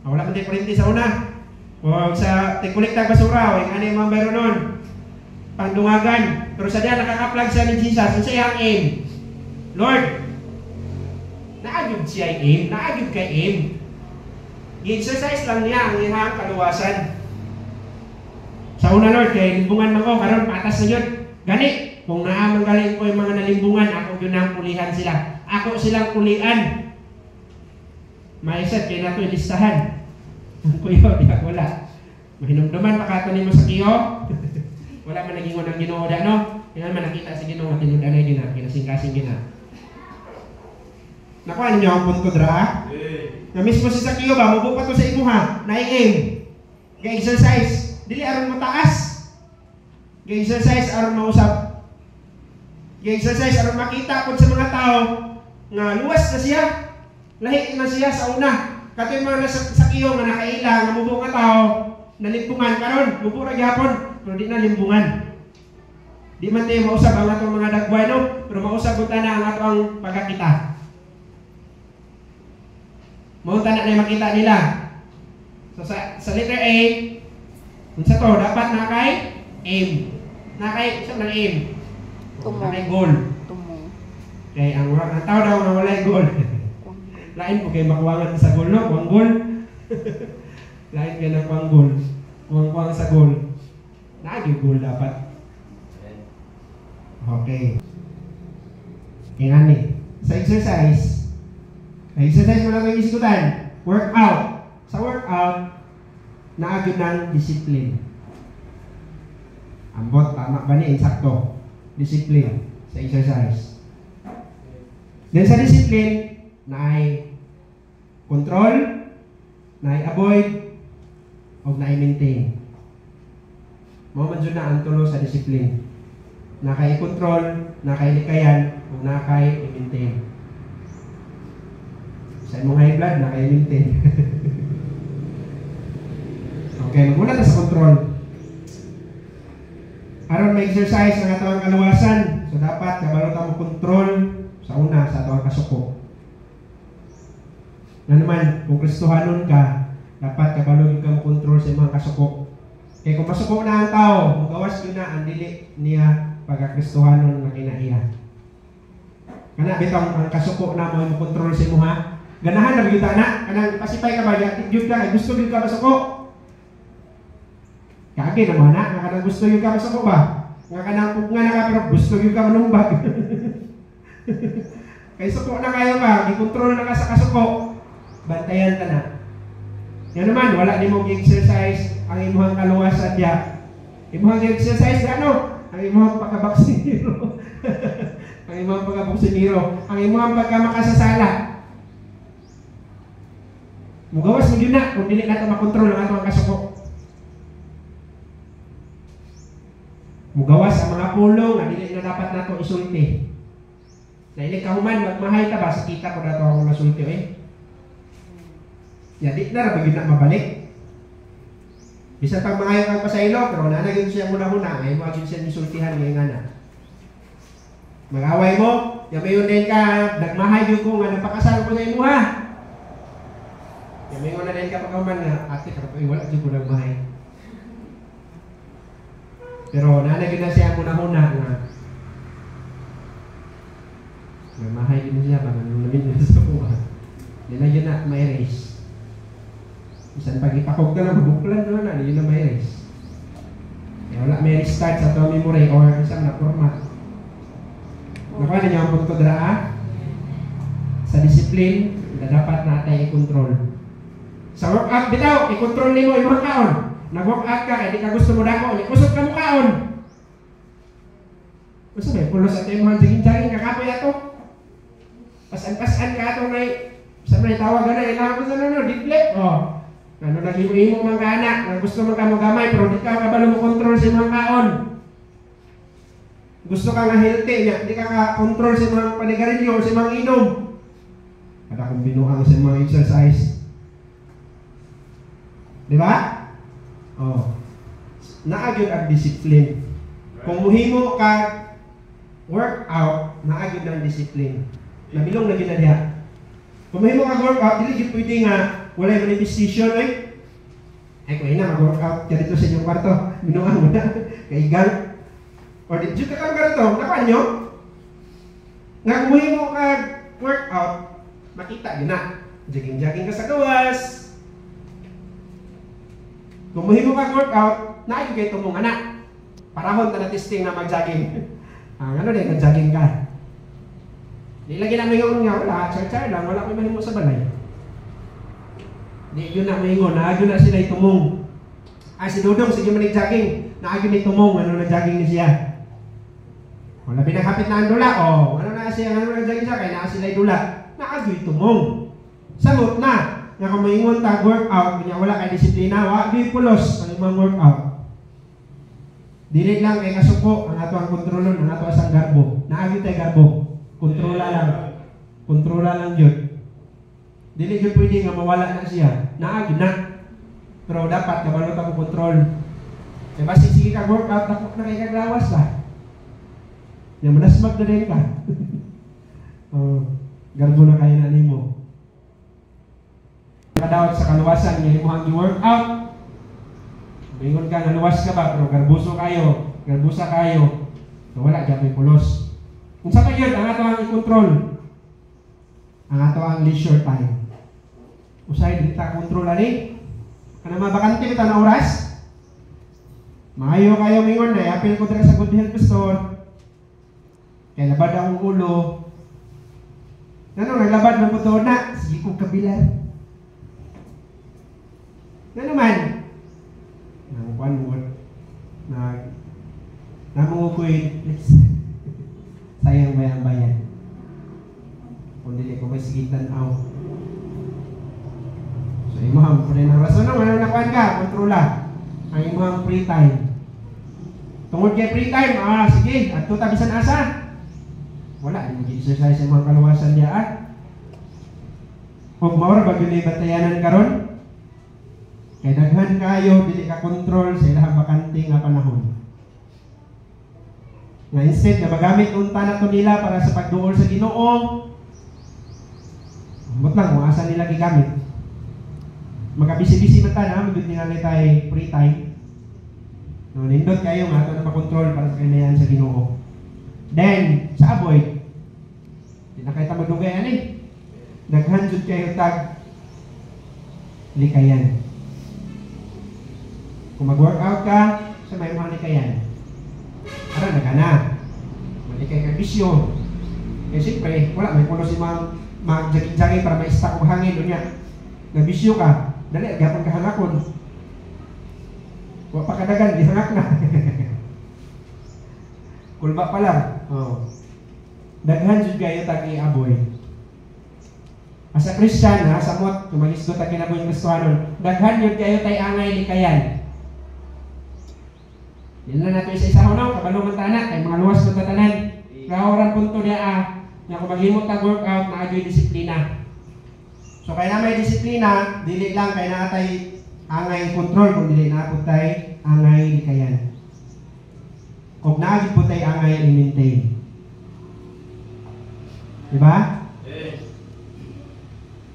Wala man tayo kurinti sa una. O sa tikulik na basura, o yung ano yung mga meron nun. pangdungagan. Pero sa diyan nakaka-plug siya ni Jesus, unsa iyang aim? Lord, naagid siya aim, naagid kay aim. Gi-exercise lang niya ang iyang kaluwasan. Sa una, Lord, kay limbungan man ko, karon patas na yun. Gani, kung naamang galing ko yung mga nalimbungan, ako yun ang pulihan sila. Ako silang pulian. Maisat, kaya na ito ilistahan. Ang kuyo, di ako wala. Mahinumduman, makatunin mo sa kiyo. Wala man naging unang ginooda, no? Yan man nakita si Ginoo, tinudan na yun na, kinasing-kasing gina. Nakuha ninyo ang punto, dra? Na mismo si Sakio ba, mubo pa to sa imuha, na-aim. Ga-exercise. Dili aron mataas. Ga-exercise aron mausap. Ga-exercise aron makita kung sa mga tao nga luwas na siya. Lahi na siya sa una. Kato yung mga Sakio nga nakaila, nga mubo nga tao, nalimpungan karon, mubo na gyapon, pero di na limbungan. Di man tayo mausap ang atong mga dagway, no? Pero mausap buta na ang atong pagkakita. Maunta na na makita nila. So sa letter A, unsa to, dapat nakay aim. Nakay, isa ng aim. Nakay goal. Kay ang tao daw nga walay goal. Lain po kay makuwangan sa goal, no? Kuwang goal. Lain kay na kuwang goal. Kuwang sa goal. Naagi goal dapat. Okay. Ingani. Sa exercise mo lang yung isikutan. Workout. Sa workout, naagyo ng discipline. Ambot, tama ba ni? Insakto. Discipline sa exercise. Then sa discipline, naay control, naay avoid, o naay maintain. Mo man dyan na ang tulo sa discipline. Nakay control, nakay likayan, o nakay i-maintain. Sa imong high blood, nakay-maintain. Okay, magmula na sa control. Aron may exercise ang atawang kaluwasan. So dapat kabalo ta mo control sa una sa atawang kasuko. Na naman, kung Kristohanon ka, dapat kabalo ka mo control sa imong kasuko. Kaya kung masuko na ang tao, magawas yun na ang dili niya pagka-Kristohanon na kinaiya. Kana bitong ang kasuko na mo yung control sa imong ganahan na bigyan na, kanang pasipay ka ba, yun ka, gusto yun ka masuko. Kage naman na, nga kanang gusto yun ka masuko ba? Nga kanang pugna na ka, pero gusto yun ka manumbag. Kaya suko na kayo ba, i-control na ka sa kasuko, bantayan ka na. Yan naman, wala din mong exercise ang imuhang kaluwasan diya. Imuhang exercise gano? Ang imuhang pagkabaksiniro. Ang imuhang pagkabaksiniro. Ang imuhang pagkamakasasala. Mugawas mo yun na kung dili natin makontrol ang atong kasuko. Mugawas ang mga pulong na dili na dapat nato isulti. Dahil kahuman, magmahay ta ba? Sa kita ko na ito akong nasulti Ya, di na rabagin na mabalik. Bisa pag mga yung pasaylo, pero nanagin siya muna-huna, ngayon mo agin siya nisultihan ngayon nga na. Mag-away mo, yamayun din ka, nagmahay yun ko nga, napakasal ko sa imo ha. Yamayun na din ka pagkaman nga, ate, karapay, wala dyan ko nagmahay. Pero nanagin na siya muna-huna nga. Nagmahay din siya, baka namin na sa buha. Nila yun na, may race. Isan pag ipakog ka na, mabuklan na na, yun na may race. Kaya wala may restart sa ito memory or isang na format. Nakuha na niyo ang punto draa. Sa discipline, na dapat natin i-control. Sa workout, bitaw, i-control niyo yung mga kaon. Nag-workout ka, hindi ka gusto mo dako, ikusot ka mo kaon. Gusto ba, pulos at yung mga jiging-jaging kakapoy ato. Pasan-pasan ka ato na sa may tawagan na, ilangan ko sa deflect. Ano nag-iimo mga anak, na gusto mo ka gamay, pero di ka kabalo mo control sa mga kaon. Gusto ka nga healthy niya, di ka ka-control sa mga panigarilyo, sa mga inom. Kada kong binuang sa mga exercise. Di ba? Naagyon ang discipline. Kung muhimo ka workout, naagyon ang discipline. Nabilong na ginadya. Kung muhimo ka workout, dili pwede nga wala yung manifestation, ay kung ina, mag-workout ka dito sa inyong kwarto. Binuang mo na. Kaigal. O di jud ka karon to, nakuan nyo? Nga kumuhi mo kag workout, makita gina. Jogging-jogging ka sa gawas. Kumuhi mo kag workout, naay kay tumong anak. Parahon ta na testing na mag-jogging. Ano din, mag-jogging ka. Di lagi na mahingon nga, wala, char-char lang, wala ko mahimo sa balay. Di yun na mahingon, naagyo na sila itumong. Si Dudong, sige man jogging, naagyo na itumong, ano na jogging ni siya. Wala pinakapit na ang dula, ano na siya, ano na jogging siya, kaya na sila dula. Naagyo itumong. Sagot na, nga kung mahingon ta workout, kanya wala kay disiplina, wagyo pulos ang imong workout. Dili lang kay kasuko, ang ato ang kontrolon, ang ato asang garbo. Naagyo tayo garbo. Kontrola lang. Kontrola lang yun. Dili yun pwede nga mawala na siya. Naagin na. Pero dapat kabalo ka mo kontrol. E basi sige ka workout, tapos na kay kaglawas ba? Yung manasmag na rin ka. Garbo na kayo na mo. Kadawat sa kaluwasan, yung mo ang workout. Bingon ka, naluwas ka ba? Pero garbuso kayo. Garbusa kayo. So wala, dyan may pulos. Kung sa kayo, ang ato ang i-control. Ang ato ang leisure time. Usay, di ta kontrol ani. Kana mabakante kita na oras. Maayo kayo mingon na, apil ko dira sa Good Health Store. Kaya labad akong ulo. Ano, naglabad ng puto na. Sige kong kabilan. Ano man? Nangkuan mo. Namungukoy. Sayang bayang-bayan. Kung dili ko may sigitan aw. So, imuhang po rin ang rason naman, nakuhan ka, kontrola. Ang imuhang free time. Tungod kay free time, sige, at tutabisan asa. Wala, hindi mag-exercise sa mga kaluwasan diyan. Kung maura, bago na ibatayanan karon, kay daghan kayo, dili ka kontrol sa ilahang bakante nga panahon. Nga instead na magamit unta na to nila para sa pagduol sa Ginoo, ambot lang kung asa nila gigamit. Magkabisi-bisi man ta na, magud nila tayo free time. No, nindot kayo nga ito na makontrol para sa kinayan sa Ginoo. Then, sa avoid, di na kayo ta magdugay ani. Daghan jud kayo tag likayan. Kung mag-workout ka, sa may mga likayan. Ara na ka na. Malikay ka bisyo. Eh siyempre, wala, may pulo si mag-jogging-jogging para ma-stack o hangin doon niya. Nabisyo ka, dali, gapon ka hangakon. Huwag pa kadagan, di hangak na. Kulba pa lang. Daghan jud kayo tag-i-aboy. Asa Christian, samot, tumalis do tag-i-aboy yung Kristohanon. Daghan jud kayo tay-angay likayan. Yan na nato isa-isa ho, kabalo man tanak, kay mga luwas ng tatanan. Kaoran punto niya na kung maghimot tag workout, na agyo'y disiplina. So kaya na may disiplina, dili lang kay natay angay control, kung dili na po tay angay likayan. Kung naagid po tay angay i-maintain. Diba?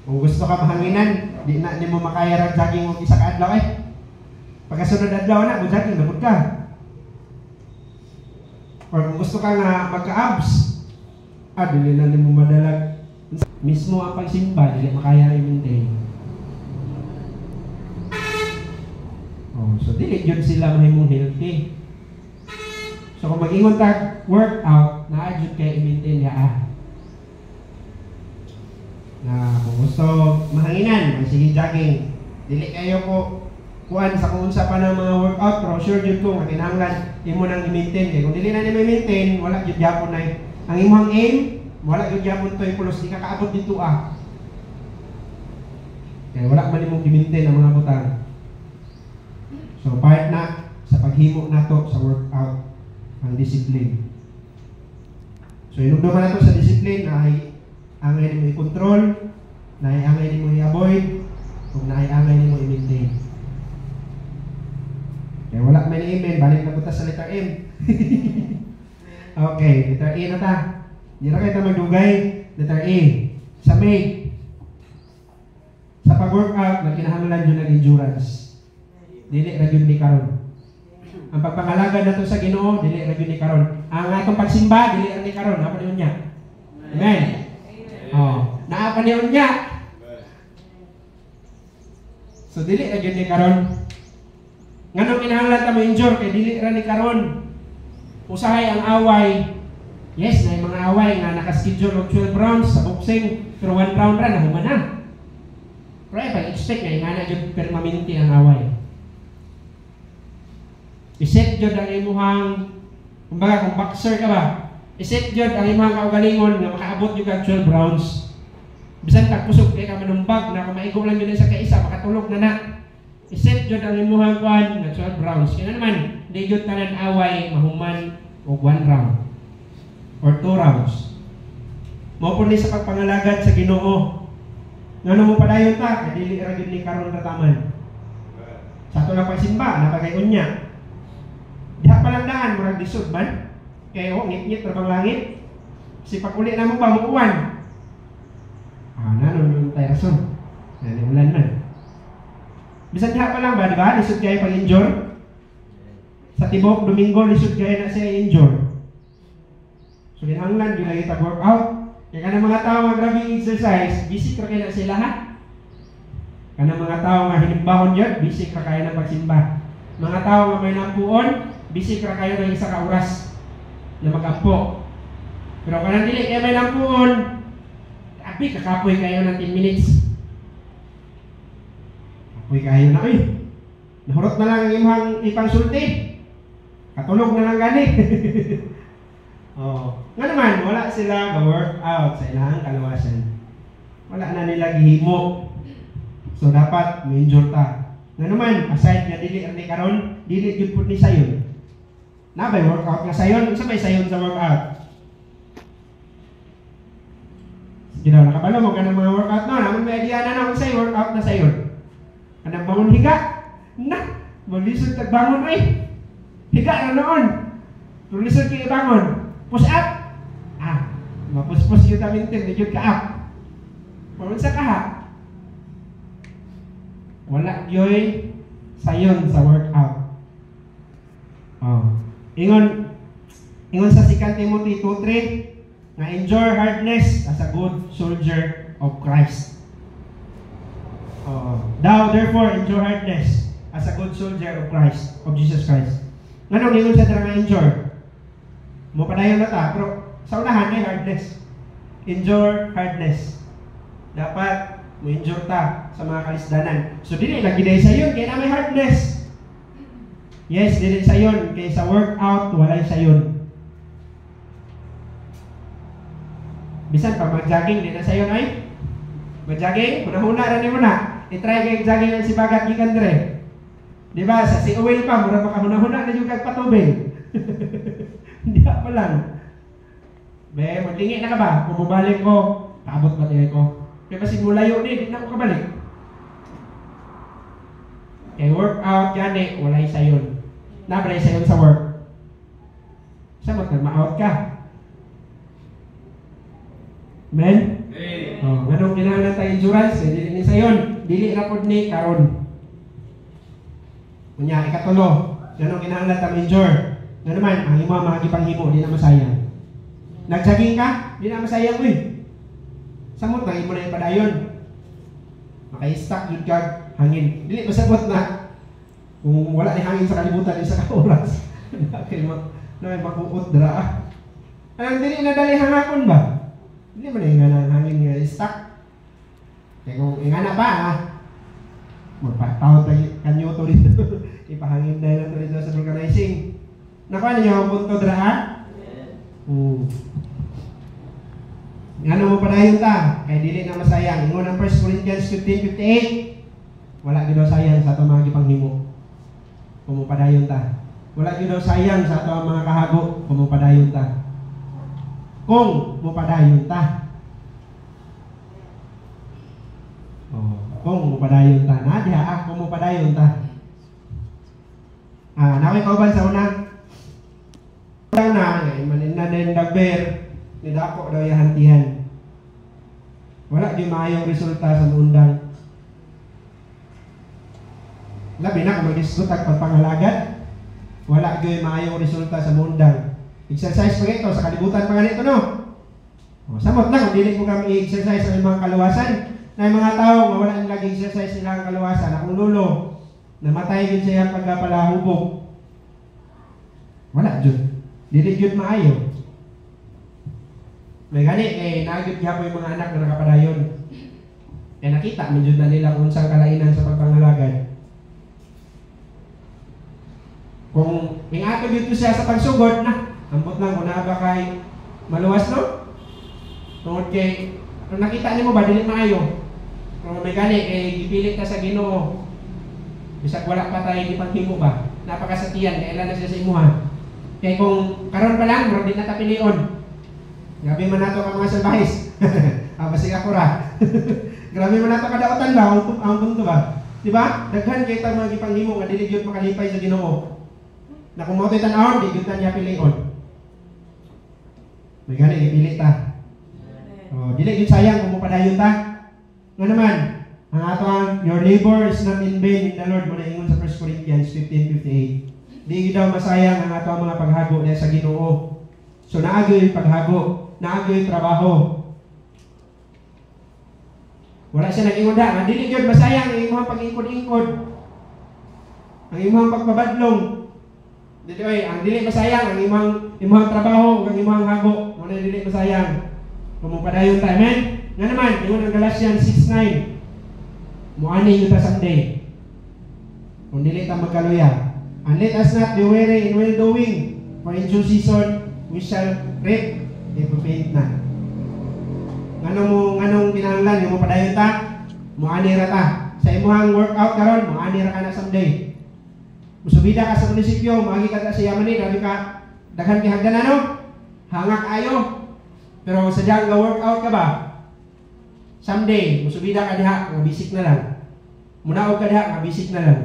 Kung gusto ka mahanginan, di mo makaya rag jogging mo isa ka adlaw Pagkasunod adlaw na, jogging labot ka. Or kung gusto ka nga magka-abs, dili na mo madalag. Mismo ang pagsimba, dili makaya i-maintain. So dili yun sila mahimong healthy. So kung mag-ingon tag workout, na-adjud kayo i-maintain ya na kung gusto mahanginan, sige jogging. Dili kayo ko kuan sa kung unsa pa ng mga workout, pero sure jud ko nga kinahanglan imo nang i-maintain kay kung dili na ni maintain, wala jud gyapon na. Ang imong aim, wala jud gyapon toy pulos di ka kaabot dito Kaya wala man imong i-maintain ang mga butang. So part na sa paghimo nato sa workout ang discipline. So inugduman nato sa discipline ay angay nimo i-control, angay nimo i-avoid, kung angay nimo i-maintain. Kaya wala may na-amen, balik na punta sa letter M. Okay, letter A na ta. Hindi na kayo magdugay. Letter A. Sa May. Sa pag-workout, nagkinahanglan yun ng endurance. Dili na yun ni karon. Ang pagpangalaga nato sa Ginoo dili ra gyud ni karon. Ang atong pagsimba dili ra ni karon, apa niyo niya? Amen. Oh, naa pa niyo niya. So dili ra gyud ni karon. Nganong kinahanglan ta mo injure kay dili ra ni karon. Usahay ang away. Yes, na mga away nga naka-schedule og 12 rounds sa boxing, pero 1 round ra nahuman na. Pero ay expect nga na jud permanente ang away. Iset jud ang imuhang, kumbaga kung boxer ka ba, iset jud ang imuhang kaugalingon nga makaabot jud kag 12 rounds. Bisan tag kusog kay ka manumbag na kung maigo lang yun sa kaisa makatulog na na. Iset jud ang imuhang kuan nga 12 rounds. Kaya naman, di jud tanan away mahuman og 1 round or 2 rounds. Mao po ni sa pagpangalagad sa Ginoo. Ngano mo padayon ta kay dili ra gyud ni karon rataman. Sa ato lang pagsimba napagayon niya. Diha pa lang daan murag disod man. Kay ngit-ngit ra bang langit. Si paguli na mo ba mo uwan. Nanon yung tayo rason. Ulan man. Bisan diha pa lang ba, di ba? Lisod kayo pag-injure. Sa tibok, Domingo, lisod kayo na siya injure. So, kinahanglan, yun lang kita workout. Kaya ka ng mga tao nga grabing exercise, busy ka kayo na sila ha. Ka ng mga tao nga hinimbahon yun, busy ka kayo na pagsimba. Mga tao nga may nampuon, busy ka kayo ng isa ka oras na mag-ampo. Pero kung nandili kayo may nampuon, tapi kakapoy kayo ng 10 minutes. Kapoy kayo na, nahurot na lang ang imong ipang sulti. Katulog na lang gani. Nga naman, wala sila ga-workout sa ilang kalawasan. Wala na nila gihimo. So, dapat ma-injure ta. Nga naman, aside nga dili ang karon, dili jud pud ni sayon. Nabay workout nga sayon, unsa may sayon sa workout? Sige daw, nakabalo mo ka ng mga workout na. Naman may idea na naman sa'yo, workout na sa'yo. Kanang bangon higa. Malisod tagbangon ay. Higa na noon. Tulisod kayo bangon. Push up. Mapuspos yun tamintin. Medyo ka up. Pamunsa ka ha. Wala yoy sayon sa workout. Ingon sa 2 Timothy 2:3 na endure hardness as a good soldier of Christ. Thou therefore endure hardness as a good soldier of Christ, of Jesus Christ. Nganong ingon sa drama endure? Mo padayon na ta, pero sa unahan ay hardness. Endure hardness. Dapat mo endure ta sa mga kalisdanan. So dili lagi dai sayon kay na may hardness. Yes, dili sayon kay sa workout walay sayon. Bisan pa mag-jogging di na sayon ay. Mag-jogging, huna ra ni mo na. I-try kay jogging ang sibagat gikan dire. Di ba sa si oil pa mura makahuna-huna na jud kag patubig. Hindi pa lang. Be, magtingi na ka ba? Kung mabalik ko, paabot ba tayo ko? Kaya kasi mulayo ni, di na ako kabalik. Kaya workout yan walay sayon. Nabalay sayon sa work. Sa ma-out ka. Amen? Ganong kinahanglan tayo endurance, dili ni sayon, dili ra pud ni karon. Kunya ikatulo, ganong kinahanglan ta endure. Nga naman, ang imo mga gipanghimo di na masayang. Nag-jogging ka, di na masayang samot na imo na ipadayon. Maka-stuck yun kag hangin. Dili masabot na kung wala ni hangin sa kalibutan isa ka oras. Kay makuot dra. Anong dili na dali hangakon ba? Dili man nga na hangin nga stuck. Kaya kung ingana pa magpataw tayo kanyo to dito. Ipahangin dahil to dito sa vulcanizing. Nakuha niyo ang punto dra Ngano mo padayon ta kay dili na masayang. Ingon ang 1 Corinthians 15:58. Wala gyud daw sayang sa ato mga gipanghimo. Kung mo padayon ta. Wala gyud daw sayang sa ato mga kahago kung mo padayon ta. Kung mo padayon ta. Kung mo padayon ta. Na diha kung mo padayon ta. Naway kauban sa una. Na manin din dagber ni dako daw yahantihan. Wala di maayong resulta sa undang. Labi na kung mag-isgot ang pagpangalagad. wala gyud maayong resulta sa mundang. Exercise pa ito sa kalibutan pa ganito no. O, samot lang kung dili ko kami i-exercise sa mga kaluwasan. Na mga tao nga wala nang lagi exercise sila ang kaluwasan. Akong lulo, namatay gyud siya pagkapalahubog. Wala gyud. Dili gyud maayo. May gani naagid gyapon yung mga anak na nakapadayon. Nakita medyo na nila kung saan kalainan sa pagpangalagad. Kung ingato dito siya sa pagsugod na, ambot lang kung naaba kay maluwas no? Tungod kay, kung nakita niyo mo ba, dili maayo. Kung may gani, gipilit ka sa Ginoo. Bisag wala pa tayo ipanghimo ba? Napakasatiyan, kailan na siya sa imuha. Kaya kung karon pa lang, murag di na tapilion. Grabe man nato ka mga salbahis. Basig ako ra. Grabe man nato kadaotan ba, ang punto ba? Diba? Daghan kay ta mga gipanghimo nga dili gyud makalipay sa Ginoo. Na kung mo tan-awon, di gyud niya pilion. May gani gipilit ta. Oh, dili gyud sayang kung mo padayon ta. Nga naman, ang atong your labor is not in vain in the Lord mo na ingon sa 1 Corinthians 15:58. Di gyud daw masayang ang atong mga paghago diha sa Ginoo. So naagyoy paghago, naagyoy trabaho. Wala siya nag-ingon da, nga dili gyud masayang ang imong pag-ingkod-ingkod. Ang imong pagbabadlong. Dili ang dili masayang ang imong trabaho ug ang imong hago, mo na dili masayang. Kung padayon ta, amen. Nga naman, ingon ang Galatians 6:9. Muani yung ta someday. Kung dili ta magkaluya. And let us not be weary in well doing, for in due season we shall reap if we faint not. Nganong kinahanglan yung mo padayon ta? Muani ra ta. Sa imong workout karon, muani ra ka na someday. Musubida ka sa munisipyo, maagi ka sa yaman ni, grabe ka daghan kay hagdan ano? Hangak ayo. Pero sadyang nga workout ka ba? Someday, musubida ka diha, nga bisik na lang. Munaog ka diha, nga bisik na lang.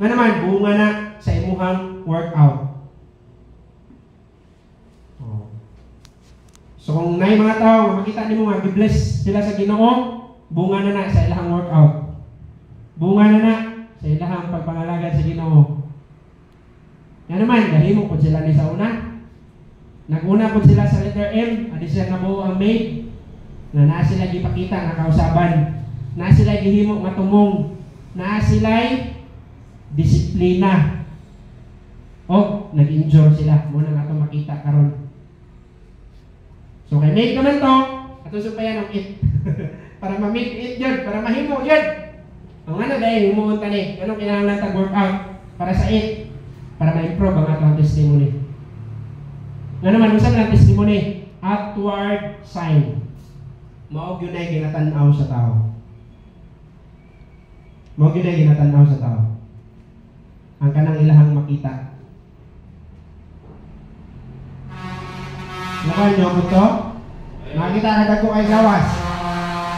Nga naman, bunga na sa imuhang workout. So kung nay mga tao, makita nimo nga gi-bless sila sa Ginoo, bunga na sa ilahang workout. Bunga na sa ilahang pagpangalagad sa Ginoo. Yan naman, gahimo po sila ni sa una. Nag-una po sila sa letter M, adi siya nabuo ang maid, na naa sila gipakita nga kausaban, naa sila gihimo matumong, naa sila disiplina. O, nag-injure sila. Muna nga ito makita karon. So kay maid naman to, ato sumpayan ang it. Para ma-make it yun, para mahimo yun. Ang ano dahil, humuon ka ni, anong kinahanglan tag workout para sa it? Para ma-improve ang atong testimony. Nga naman, usap ng testimony, outward sign. Maog yun ay ginatanaw sa tao. Maog yun ay ginatanaw sa tao. Ang kanang ilahang makita. Naman nyo po ito? Makita na dagko ay gawas.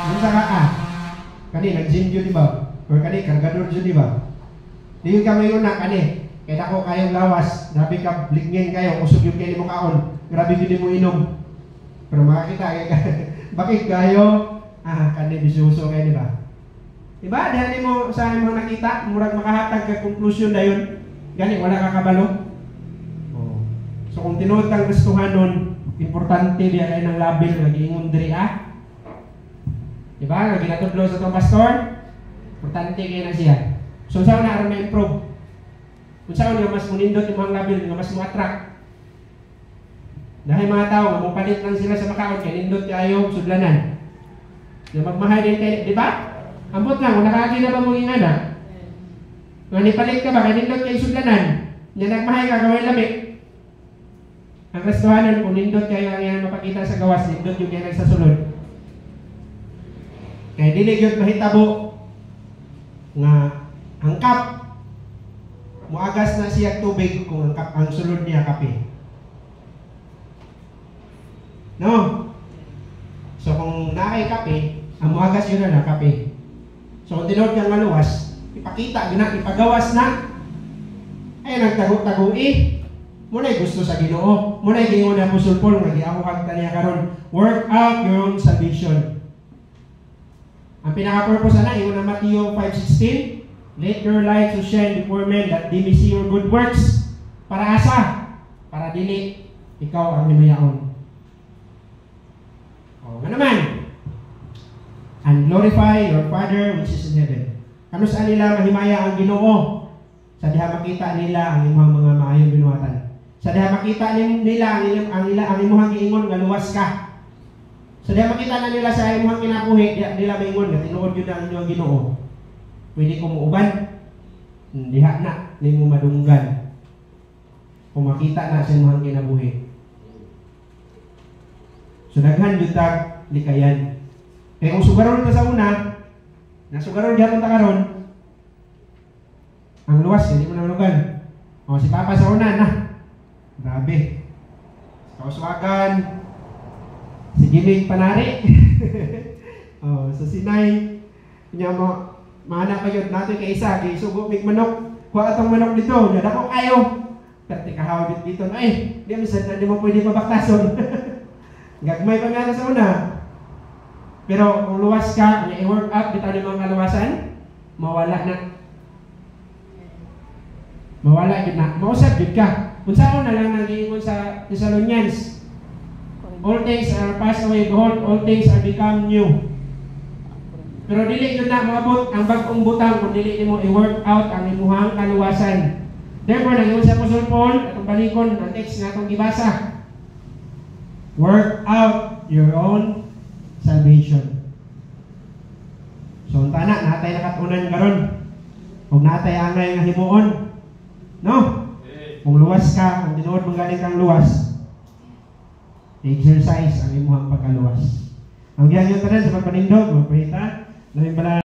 Munsa ka ka? Kani, nag-gym yun diba? Or kani, kargador yun diba? Di yun kami yun na, kani. Kaya dako kayong lawas. Grabe ka, bligngin kayo. Usog yung kayo mo kaon. Grabe yun mo inom. Pero makakita kayo. Bakit kayo? Kani, bisuso kayo diba? Diba? Dahil mo sa mga nakita, murag makahatag ka conclusion na yun. Gani, wala ka kabalo. Oh. So kung tinuod kang gustuhan nun, importante diya kayo ng label na giingon diri diba? Nga ginatudlo sa itong pastor, importante kayo na siya. So saan na aron ma-improve? Kung saan nga mas munindot yung mga label, nga mas mo-attract. Dahil mga tao, mamupalit lang sila sa makaon, kaya nindot kayo sudlanan. Na magmahal din kayo, diba? Ambot lang, kung nakagi na ba mong ingana? Nga nipalit ka ba, kaya nindot kayo sudlanan. Nga nagmahay ka, gawin lamig. Ang restohanan, kung nindot kayo ang yan mapakita sa gawas, nindot yung yan sa sulod. Kaya dilig yun mahitabo nga ang cup, muagas na siya tubig kung ang sulod niya kape. No? So kung naay kape, ang muagas yun na kape. So kung tinod kang maluwas, ipakita, ipagawas na, ay nagtago-tago Muna'y gusto sa Ginoo. Muna'y gingon na Apostle Paul nga giamuhag ta niya karon, work out your own salvation. Ang pinaka-purpose na ingon na Matthew 5:16, let your light so shine before men that they may see your good works. para asa, para dili ikaw ang himayaon. O nga naman, and glorify your Father which is in heaven. Kano saan nila mahimaya ang Ginoo? Sa diha makita nila ang imong mga maayong binuhatan. Sa diha makita nila ang imong giingon nga luwas ka. Sa diha makita na nila sa imong kinabuhi, nila maingon nga tinuod gyud ang inyong Ginoo. Pwede ko muuban. Diha na nimo madunggan. Kung makita na sa imong kinabuhi. So daghan gyud tag likayan. Kaya kung sugaron ka sa una, nasugaron dyan ta karon, ang luwas, hindi mo nalugan. O, si Papa sa una, na. Grabe. Kauswagan, si Gimig Panari. O, sa Sinay, niya mo, mahanap kayo natin kay isa, kay Sugo, may manok, kuha atong manok dito, nadako kayo. Pati kahawit dito, ay, di mo pwede mabaktason. Gagmay pa nga sa una. Pero kung luwas ka, i-work out, bitaw ng mga kaluwasan, mawala na. Mawala yun na. Mausap yun ka. Kung saan na lang nag-iingon sa Thessalonians, all things are passed away, behold, all things are become new. Pero dili yun na maabot ang bagong butang kung dili mo i-work out ang imuhang kaluwasan. Therefore, nag-iwan sa Apostle Paul, atong balikon, ang text nga itong gibasa. Work out your own salvation. So, unta na, natay nakatunan karon. Kung natay angay nga himuon. No? Kung luwas ka, kung tinuod mong galing kang luwas, exercise ang imuhang pagkaluwas. Ang giyan yung tanan sa pagpanindog, magpahita, lamin bala